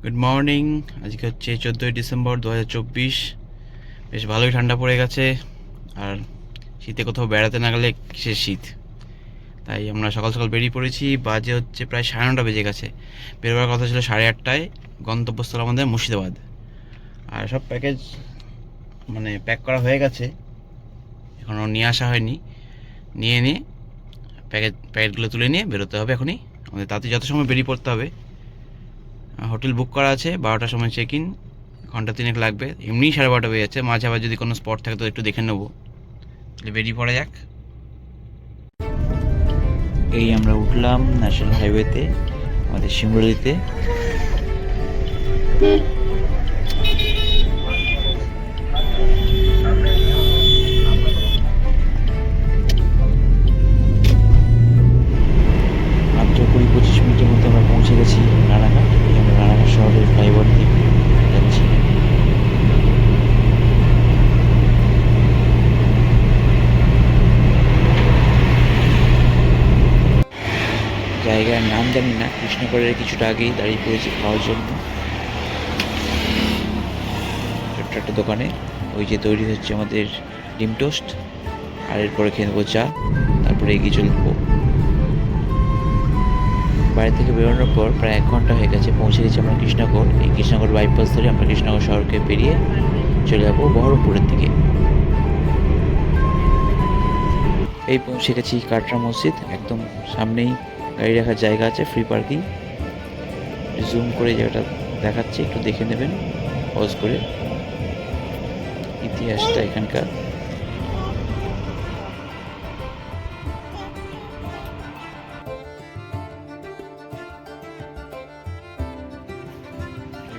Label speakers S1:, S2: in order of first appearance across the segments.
S1: Good morning. আজকে হচ্ছে 14ই December 2024। বেশ ভালোই ঠান্ডা পড়ে গেছে। আর শীতে কোথাও বেড়াতে না গেলে কিসের শীত। তাই আমরা সকাল সকাল বেরিয়ে পড়েছি। বাজে হচ্ছে প্রায় 9:30 বেজে গেছে। বেরোবার কথা ছিল 8:30টায়। গন্তব্যস্থল আমাদের মুর্শিদাবাদ। আর সব প্যাকেজ প্যাক করা হয়ে গেছে, এখনও নিয়ে আসা হয়নি। নিয়ে প্যাকেটগুলো তুলে নিয়ে বেরোতে হবে এখনই। আমাদের তাতে যত সময় বেরিয়ে পড়তে হবে। হোটেল বুক করা আছে, 12টার সময় চেক ইন, ঘন্টা 3 লাগবে। এমনিই 12:30 বেজে যাচ্ছে, মাঝে আবার যদি কোনো স্পট থাকে তো একটু দেখে নেবো। তাহলে বেরিয়ে পড়া যাক।
S2: এই আমরা উঠলাম ন্যাশনাল হাইওয়েতে, আমাদের শিমুলিতে। মাত্র 20-25 মিনিটের মধ্যে আমরা পৌঁছে গেছি রানাঘাট। আমরা রানাঘাট শহরের ফ্লাইওভার দিয়ে যাচ্ছি। জায়গার নাম জানি না, কৃষ্ণগড়ের কিছুটা আগেই দাঁড়িয়ে পড়েছি খাওয়ার জন্য ছোট্ট একটা দোকানে। ওই যে তৈরি হচ্ছে আমাদের ডিম টোস্ট, আর এরপরে খেয়ে নেবো চা, তারপরে এগিয়ে চলবো। বাড়ি থেকে বেরোনোর পর প্রায় 1 ঘন্টা হয়ে গেছে, পৌঁছে গেছি আমরা কৃষ্ণগড়। এই কৃষ্ণগড় বাইপাস ধরে আমরা কৃষ্ণগড় শহরকে পেরিয়ে চলে যাবো বহরমপুরের দিকে। এই পৌঁছে গেছি কাটরা মসজিদ, একদম সামনেই গাড়ি রাখার জায়গা আছে, ফ্রি পার্কিং। জুম করে জায়গাটা দেখাচ্ছি, একটু দেখে নেবেন পজ করে ইতিহাসটা এখানকার।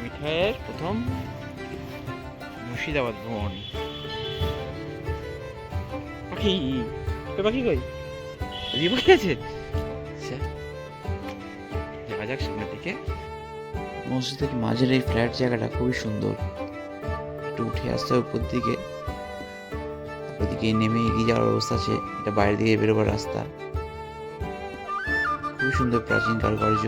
S1: মিঠাইয়ের প্রথম মুর্শিদাবাদ ভ্রমণ। পাখি পাখি কই? ওই পাখি আছে। আচ্ছা, দেখা যাক সামনের দিকে।
S2: মসজিদের মাঝের এই ফ্ল্যাট জায়গাটা খুবই সুন্দর। একটু উঠে আসতে হবে উপর দিকে, ওদিকে নেমে এগিয়ে যাওয়ার ব্যবস্থা আছে। এটা বাইরে দিকে বেরোবার রাস্তা। খুবই সুন্দর প্রাচীন কারুকার্য।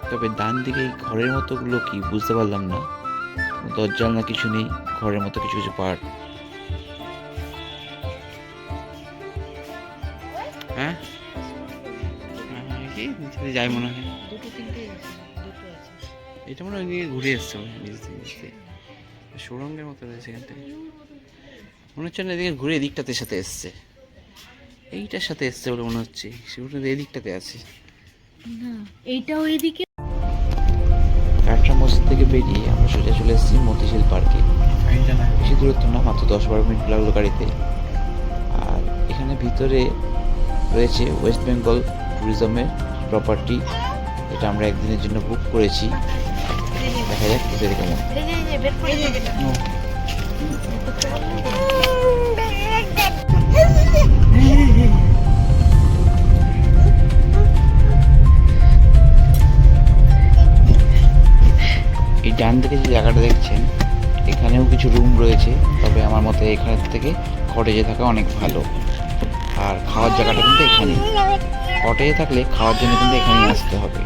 S2: তবে ডান দিকে এই ঘরের মতো গুলো কি বুঝতে পারলাম না, দরজা না কিছু নেই, ঘরের মতো কিছু কিছু পার্ট।
S1: হ্যাঁ, কি নিচে যাই মনে হয়। এটা মনে হয় ওইদিকে ঘুরে এসছে, সুরঙ্গের মতো রয়েছে এখান থেকে। মনে হচ্ছে না এদিকে ঘুরে এদিকটাতে সাথে এসছে, এইটার সাথে এসছে বলে মনে হচ্ছে। সেগুলো এদিকটাতে আছে
S3: না, এইটাও এদিকে।
S2: কাটরা মসজিদ থেকে বেরিয়ে আমরা সোজা চলে এসেছি মতিঝিল পার্কে। বেশি দূরত্ব না, মাত্র 10-12 মিনিট লাগলো গাড়িতে। আর এখানে ভিতরে রয়েছে ওয়েস্ট বেঙ্গল ট্যুরিজমের প্রপার্টি। এটা আমরা একদিনের জন্য বুক করেছি। দেখা যাক ভিতরে কেমন। এই ডান দিকে যে জায়গাটা দেখছেন, এখানেও কিছু রুম রয়েছে, তবে আমার মতে এখানের থেকে কটেজে থাকা অনেক ভালো। আর খাওয়ার জায়গাটা কিন্তু এখানে, কটেজে থাকলে খাওয়ার জন্য কিন্তু এখানেই আসতে হবে।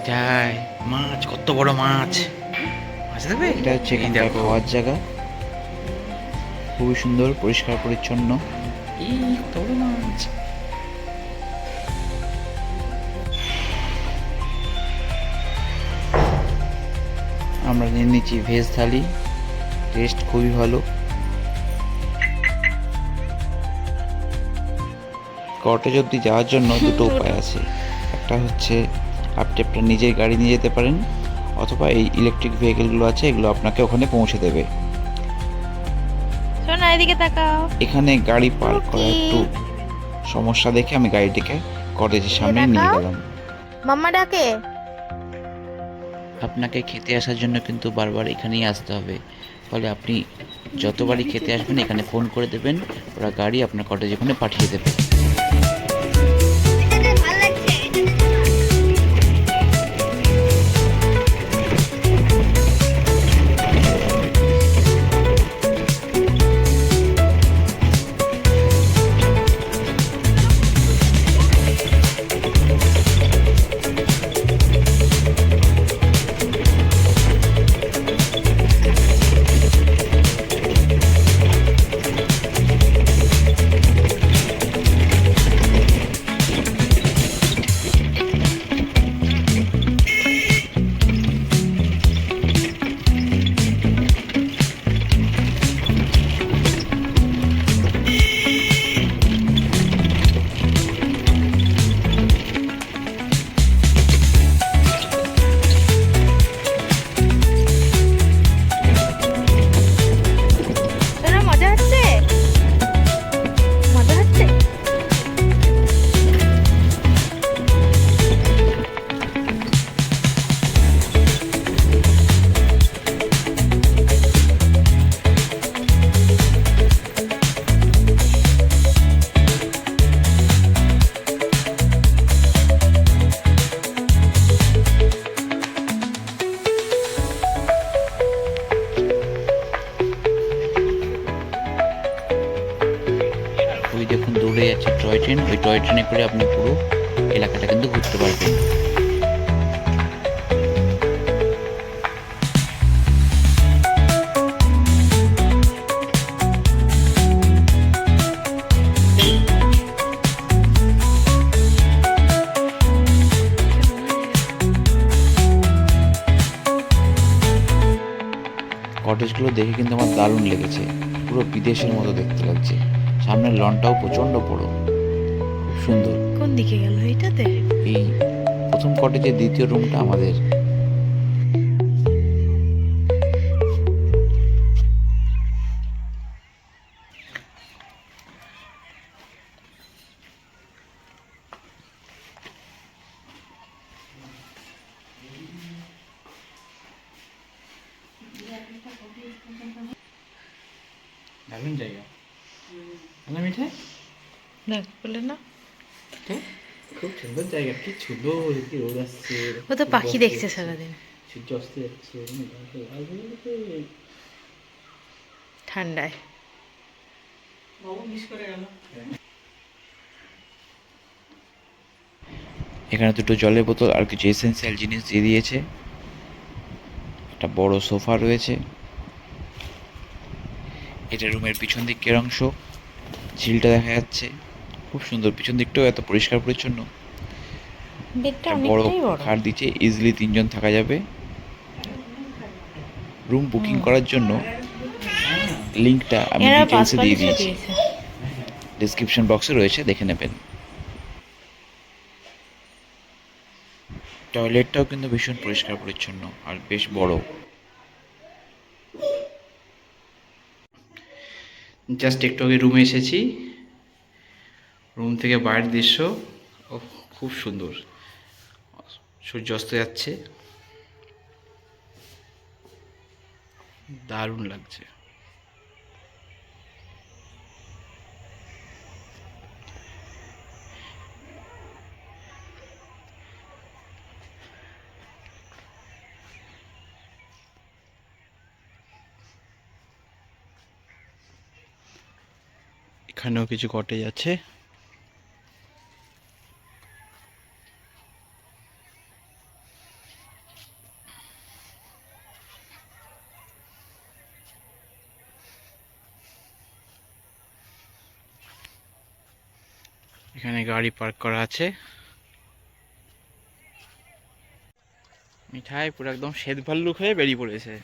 S1: যাই, মাছ, কত বড় মাছ! মাছ দেখবে?
S2: এটা হচ্ছে এখানকার খাওয়ার জায়গা, খুবই সুন্দর, পরিষ্কার পরিচ্ছন্ন।
S1: এই কত বড় মাছ!
S2: আমরা নিয়ে নিচ্ছি ভেজ থালি, টেস্ট খুবই ভালো। কটেজ অব্দি যাওয়ার জন্য দুটো উপায় আছে। একটা হচ্ছে আপনি আপনার নিজের গাড়ি নিয়ে যেতে পারেন, অথবা এই ইলেকট্রিক ভেহিকেলগুলো আছে, এগুলো আপনাকে ওখানে পৌঁছে দেবে।
S3: শোনা, এদিকে তাকাও।
S2: এখানে গাড়ি পার্ক করা একটু সমস্যা দেখে আমি গাড়িটিকে কটেজের সামনে নিয়ে গেলাম।
S3: মাম্মা ডাকে।
S2: আপনাকে খেতে আসার জন্য কিন্তু বারবার এখানেই আসতে হবে, ফলে আপনি যতবারই খেতে আসবেন এখানে ফোন করে দেবেন, ওরা গাড়ি আপনার কটেজে ওখানে পাঠিয়ে দেবে। টয় ট্রেন, ওই টয় ট্রেনে করে আপনি পুরো এলাকাটা কিন্তু ঘুরতে পারবেন। কটেজগুলো দেখে কিন্তু আমার দারুণ লেগেছে, পুরো বিদেশের মতো দেখতে লাগছে। সামনের লনটাও প্রচণ্ড বড়, খুব সুন্দর।
S3: কোন দিকে গেল এটাতে?
S2: এই প্রথম কটেজের দ্বিতীয় রুমটা আমাদের।
S1: দারুণ জায়গা না মিঠাই?
S3: দেখ বলে না,
S1: খুব সুন্দর জায়গা, কি সুন্দর, কি রোদ আসছে,
S3: ও তো পাখি দেখছে সারাদিন,
S1: সূর্য অস্ত যাচ্ছে
S3: ঠান্ডায়।
S2: এখানে দুটো জলের বোতল আর কিছু এসেন্সিয়াল জিনিস দিয়ে দিয়েছে। একটা বড় সোফা রয়েছে। এটা রুমের পিছন দিকের অংশ, ঝিলটা দেখা যাচ্ছে, খুব সুন্দর। পিছন দিকটাও এত পরিষ্কার পরিচ্ছন্ন।
S3: বেডটা
S2: একটা বড়
S3: অনেকটাই বড়।
S2: খাট দিচ্ছে, ইজিলি 3 জন থাকা যাবে। রুম বুকিং করার জন্য লিঙ্কটা আমি
S3: এরা
S2: ডিটেলসে দিয়ে
S3: 45
S2: দিয়েছি,
S3: দিয়েছে।
S2: ডেসক্রিপশন বক্সে রয়েছে, দেখে নেবেন। টয়লেটটাও কিন্তু ভীষণ পরিষ্কার পরিচ্ছন্ন আর বেশ বড়।
S1: জাস্ট একটু আগে রুমে এসেছি, রুম থেকে বাইরের দৃশ্য ও খুব সুন্দর, সূর্য অস্ত যাচ্ছে, দারুণ লাগছে। এখানেও কিছু কটেজ আছে। এখানে গাড়ি পার্ক করা আছে। মিঠাই পুরো একদম শ্বেত ভাল্লুক হয়ে বেরিয়ে পড়েছে,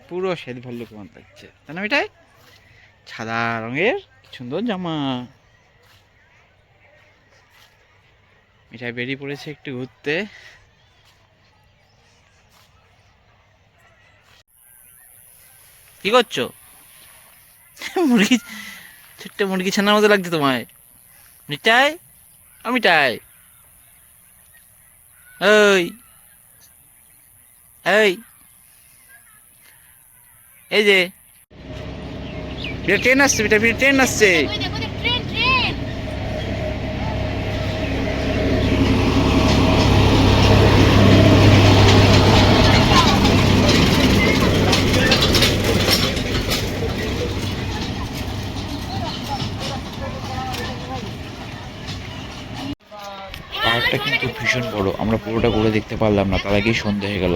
S1: পুরো শ্বেত ভাল্লুক মন লাগছে, তাই না মিঠাই? সাদা রঙের কি সুন্দর জামা। মিঠাই বেরিয়ে পড়েছে একটু ঘুরতে। কি করছো? মুরগি, ছোট্ট মুরগি ছানার মতো লাগছে তোমায় মিঠাই। মিঠাই ওই এই এই যে ট্রেন আসছে, ট্রেন আসছে।
S2: পার্কটা কিন্তু ভীষণ বড়, আমরা পুরোটা ঘুরে দেখতে পারলাম না, তার আগেই সন্ধ্যা হয়ে গেল।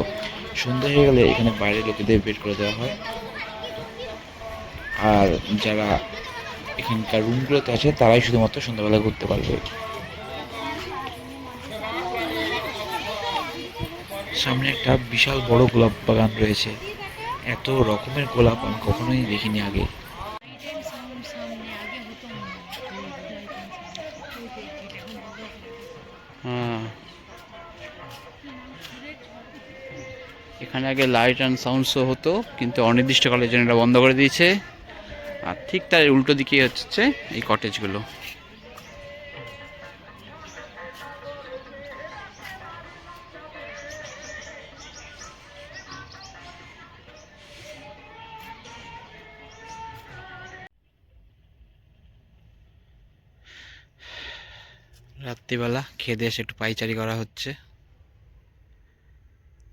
S2: সন্ধ্যা হয়ে গেলে এখানে বাইরে লোকেদের বের করে দেওয়া হয়, আর যারা এখানকার রুমগুলোতে আছে তারাই শুধুমাত্র সন্ধ্যাবেলা ঘুরতে পারবে। সামনে একটা বিশাল বড় গোলাপ বাগান রয়েছে, এত রকমের গোলাপ আমি কখনোই দেখিনি আগে।
S1: হ্যাঁ, এখানে আগে লাইট অ্যান্ড সাউন্ড শো হতো, কিন্তু অনির্দিষ্টকালের জন্য এটা বন্ধ করে দিয়েছে। আর ঠিক তার উল্টো দিকে হচ্ছে এই কটেজগুলো। রাত্রিবেলা খেয়ে দিয়ে এসে একটু পাইচারি করা হচ্ছে,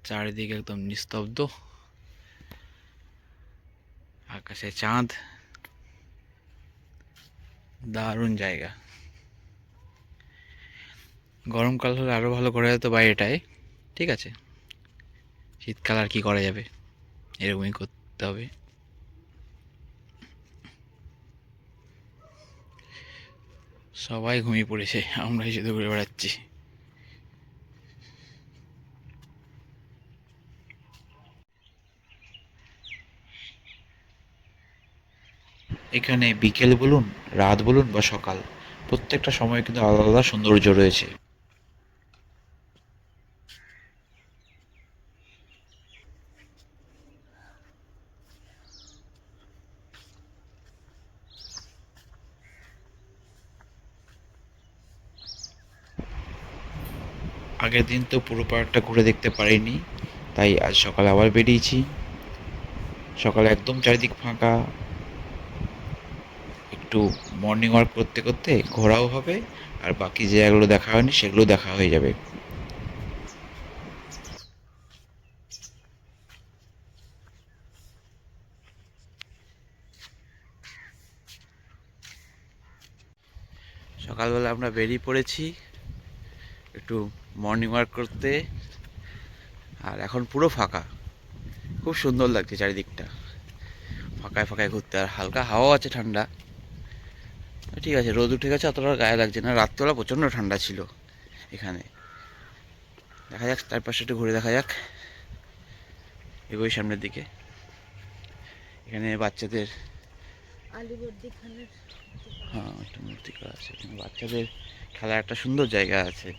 S1: চারিদিকে একদম নিস্তব্ধ, আকাশে চাঁদ, দারুণ জায়গা। গরমকাল হলে আরো ভালো করা যেত বাইরেটায়, ঠিক আছে। শীতকাল আর কি করা যাবে, এরকমই করতে হবে। সবাই ঘুমিয়ে পড়েছে, আমরাই শুধু ঘুরে বেড়াচ্ছি।
S2: এখানে বিকেল বলুন, রাত বলুন বা সকাল, প্রত্যেকটা সময় কিন্তু আলাদা আলাদা সৌন্দর্য রয়েছে। আগের দিন তো পুরো পার্কটা ঘুরে দেখতে পারিনি, তাই আজ সকালে আবার বেরিয়েছি। সকালে একদম চারিদিক ফাঁকা, একটু মর্নিং ওয়াক করতে করতে ঘোরাও হবে, আর বাকি যে জায়গাগুলো দেখা হয়নি সেগুলো দেখা হয়ে যাবে।
S1: সকালবেলা আমরা বেরিয়ে পড়েছি একটু মর্নিং ওয়াক করতে, আর এখন পুরো ফাঁকা। খুব সুন্দর লাগছে চারিদিকটা, ফাঁকায় ফাঁকায় ঘুরতে, আর হালকা হাওয়া আছে, ঠান্ডা। ঠিক আছে, রোদ উঠে গেছে, অতটা গায়ে লাগছে না। রাত্রেবেলা প্রচণ্ড ঠান্ডা ছিল এখানে। দেখা যাক, তার পাশে একটু ঘুরে দেখা যাক। এগোই সামনের দিকে। এখানে বাচ্চাদের, হ্যাঁ একটা মূর্তি করা আছে এখানে। বাচ্চাদের খেলার একটা সুন্দর জায়গা আছে,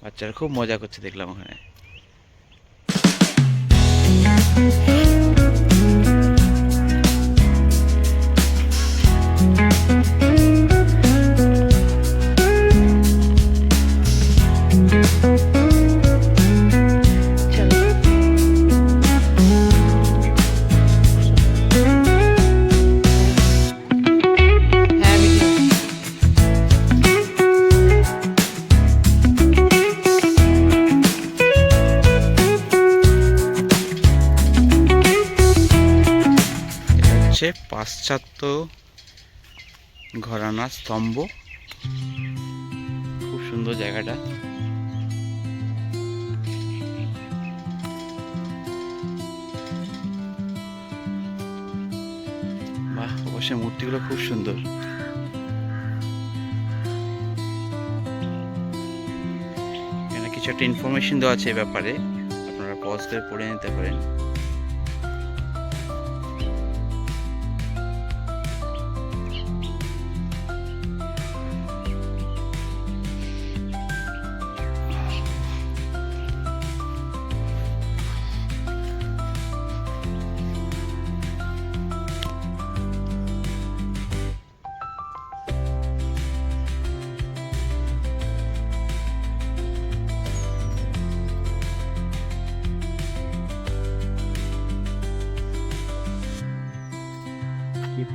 S1: বাচ্চারা খুব মজা করছে দেখলাম ওখানে। পাশ্চাত্য ঘরানা স্তম্ভ, খুব সুন্দর জায়গাটা। বাহ, অবশ্যই মূর্তিগুলো খুব সুন্দর। এখানে কিছু একটা ইনফরমেশন দেওয়া আছে এ ব্যাপারে, আপনারা পজ করে পড়ে নিতে পারেন।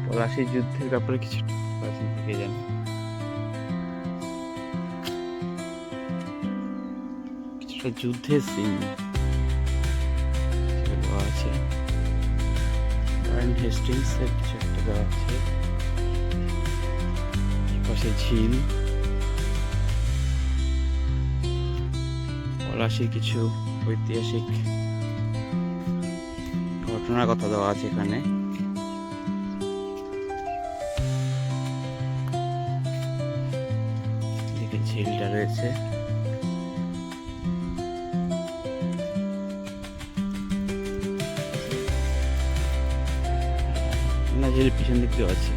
S1: পলাশির যুদ্ধের ব্যাপারে কিছু থেকে জানি, কিছুটা যুদ্ধের সিন আছে। হেস্টিংস এর কিছু একটা দেওয়া আছে, পাশে ঝিল, পলাশির কিছু ঐতিহাসিক ঘটনার কথা দেওয়া আছে এখানে। ঝিলটা রয়েছে, না ঝিলের পিছন দিক দিয়েও আছে।